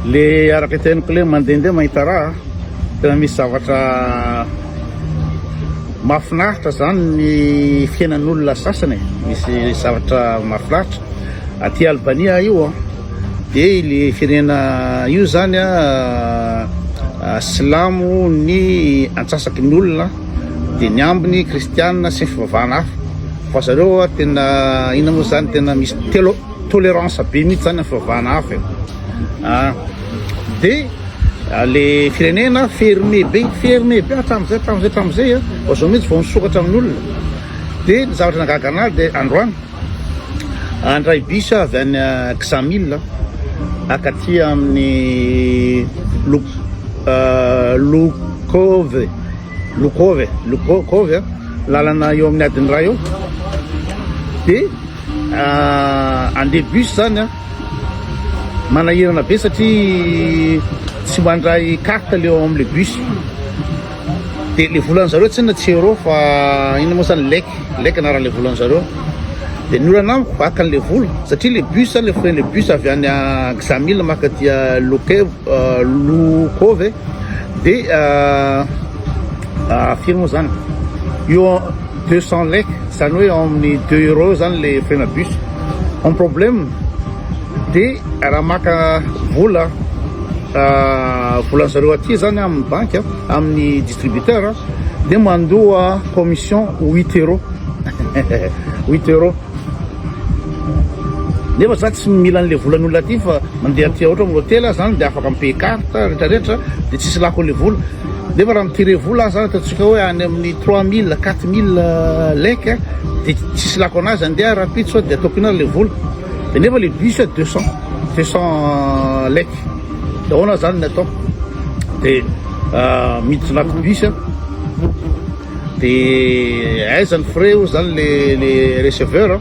Le araka teniko le mandehandeha mahita raha tena misy zavatra mahafinaritra zany ny fiainan'olona sasany. Misy zavatra mahafinaritra aty Albania io dia le firenena io zany silamo ny antsasaky ny olona dia ny ambiny kristianina sy fivavahana hafa fa zareo tena ina moa zany tena misy tolérance be mihitsy zany amin'ny fivavahana hafa dia le firenena fermé be hatramin'izay ozo mihitsy vao misokatra amin'olona. Dia ny zavatra nagaga anazy dia androany andray bus avy any Ksamil akaty amin'ny Lukove lalana eo amin'ny adiny ray eo. Dia andeha bus zany manahirana be satria tsy mandray carte le eo amin'le bus. Dia le volan'zareo tsy na tsy euro fa ina moa zany lek na raha le volan'zareo. Dia ny olana amiko vaka an'le vola satria le bus le frein le bus avy any Ksamil makaty Lukove dia firy moa zany eo 200 lek zany hoe amin'ny 2 euro zany le frein bus. En problème dia raha maka vola volan'zareo aty zany amin'ny banque amin'ny distributeur dia mandoa commission 8 euro 8 euro. Nefa za tsy mila an'le volan'olona aty fa mandeha aty ohatra amin'ny hôtely zany dia afaka mipay carte rehetrarehetra dia tsisy lako le vola. Nefa raha mitire vola zany ataontsika hoe any amin'ny 3000 4000 lek dia tsisy lako anazy andeha rapide sao dia ataoko ina le vola. Dia nefa le bus 200 lek dia ahoana zany ny atao dia miditra anaty bus dia aizany frais io zany le receveur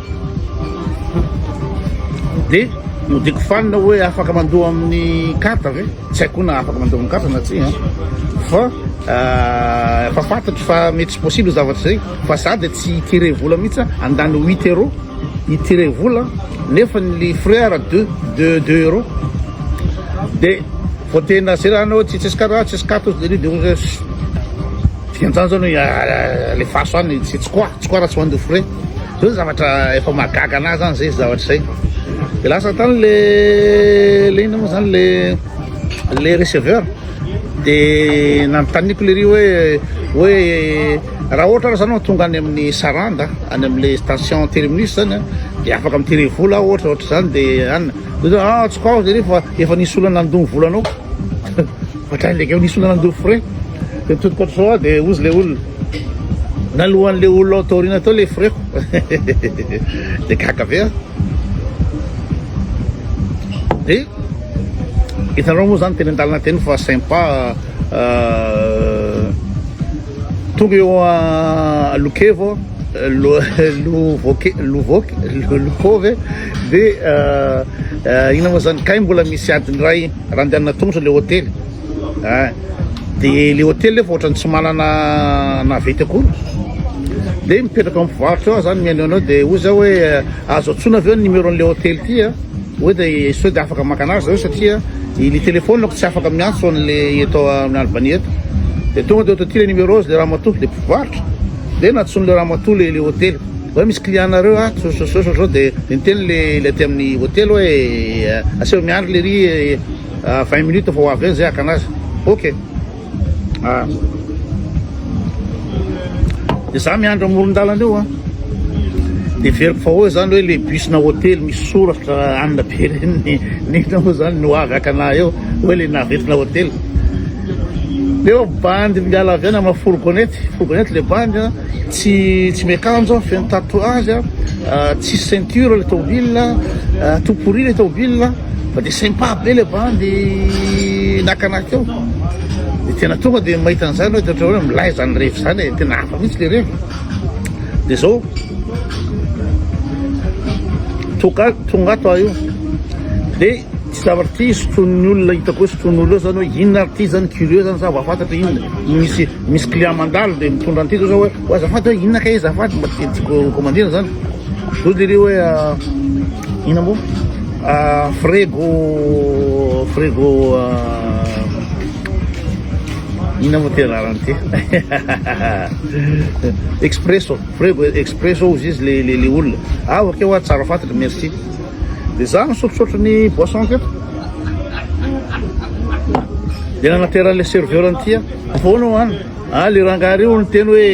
dia modiko fanina hoe afaka mandoa amin'ny carte ve tsy haiko na afaka mandoa amin'ny carte na tsy fa fa fantatro fa mety sy possible zavatra zay fa za dia tsy itire vola mihitsy andany 8 euro itire vola nefa ny frais ara 2 euro. Dia vao tena zay raha anao tsisy carte dia fianjana zany hoe le faso any tsy koa raha tsy mandoa frais zao zavatra efa magaga anazy zany zay zavatra zay. Dia lasa tany le ina moa zany le receveur dia nanontaniako le ry hoe raha ohatra raha zany tonga any amin'ny Saranda any amin'le station terminus zany dia afaka mitire vola ohatra zany dia anina tsy koa dia fa efa nisy olona nandony volanao fa ndraiky nisy olona nandony frais dia mitodika ohatra zao dia ozy le olona nalohan'le olona ao taorina tao le frais dia gaga be dia hitanao moa zany teny an-dalana teny fa sympa tonga eo Lukevo Lukove dia ina moa zany kay mbola misy adiny ray raha andehanana tongotra le hôtely dia le hôtely efa ohatrany tsy manana navety akory. Dia mipetraka amin'ny mpivarotra eo zany miaino anao dia ozy aho hoe azo atsona aveo ny numéro an'le hôtely ty hoe dia sao dia afaka maka anazy zao satria le telefonako tsy afaka miantso an'le eto amin'ny Albanie eto. Dia tonga dia otaty le numéro azy le raha matoa le mpivarotra dia natsony le raha matoa le hôtely hoe misy client-nareo zao dia niteny le aty amin'ny hôtely hoe aseo miandry le ry 20 minutes fa ho avy eny zay aka anazy ok. Dia za miandro amoron-dalana eo dia veriko fa hoe zany hoe le busna hôtely misy soratra anina be reny nao zany no avy akana eo hoe le navetina hôtely. Dia bandy miala avy any amin'ny fourgonnette le bandy tsy miakanjo feno tatouage tsy ceinture le tomobile tout pourri le tomobile fa dia sympa be le bandy nakanaky eo. Dia tena tonga dia mahita an'izany hoe ohatra hoe milay zany rehefa zany tena hafa mihitsy le rehefa. Dia zao tonga ato io dia tsy zavatra ty sotronin'ny olona hitako hoe sotronin'olona eo zany hoe inona ary ty zany curieux zany za vao afantatra inona misy client mandalo dia mitondra an'ity zao hoe azafady hoe inona kay azafady mba tiako commandena zany zao le ry hoe ina moa frego frigo ina moa ty anarany ty expresso frigo expresso izy izy le olona ok oa tsara fantatra merci de za misotrosotro ny boisson keto de nanateran'le serveur antya foana ho any le rangahy io ny teny hoe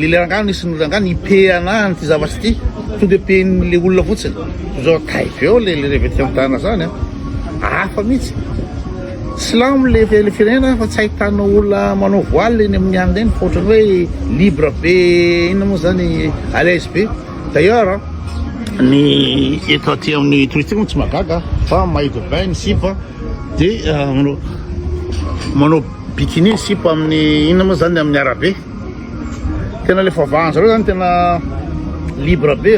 le rangahy nisy ny rangahy nipe anahy ty zavatry ty to de pen'le olona fotsiny zao taipe eo le revety am'tana zany hafa mihitsy slamo le firenena fa tsy ahitana olona manao voile eny amin'ny any reny fa ohatrany hoe libre be ina moa zany à l'aise be d'ailleurs ny eto aty amin'ny touristique moa tsy magaga fa maillot de bain ny sipa de manao bikini ny sipa amin'ny ina moa zany amin'ny arabe tena le favahanjareo zany tena libre be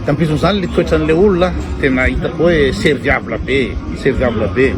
tampizon'izany le toetran'le olona tena hitako hoe serviable be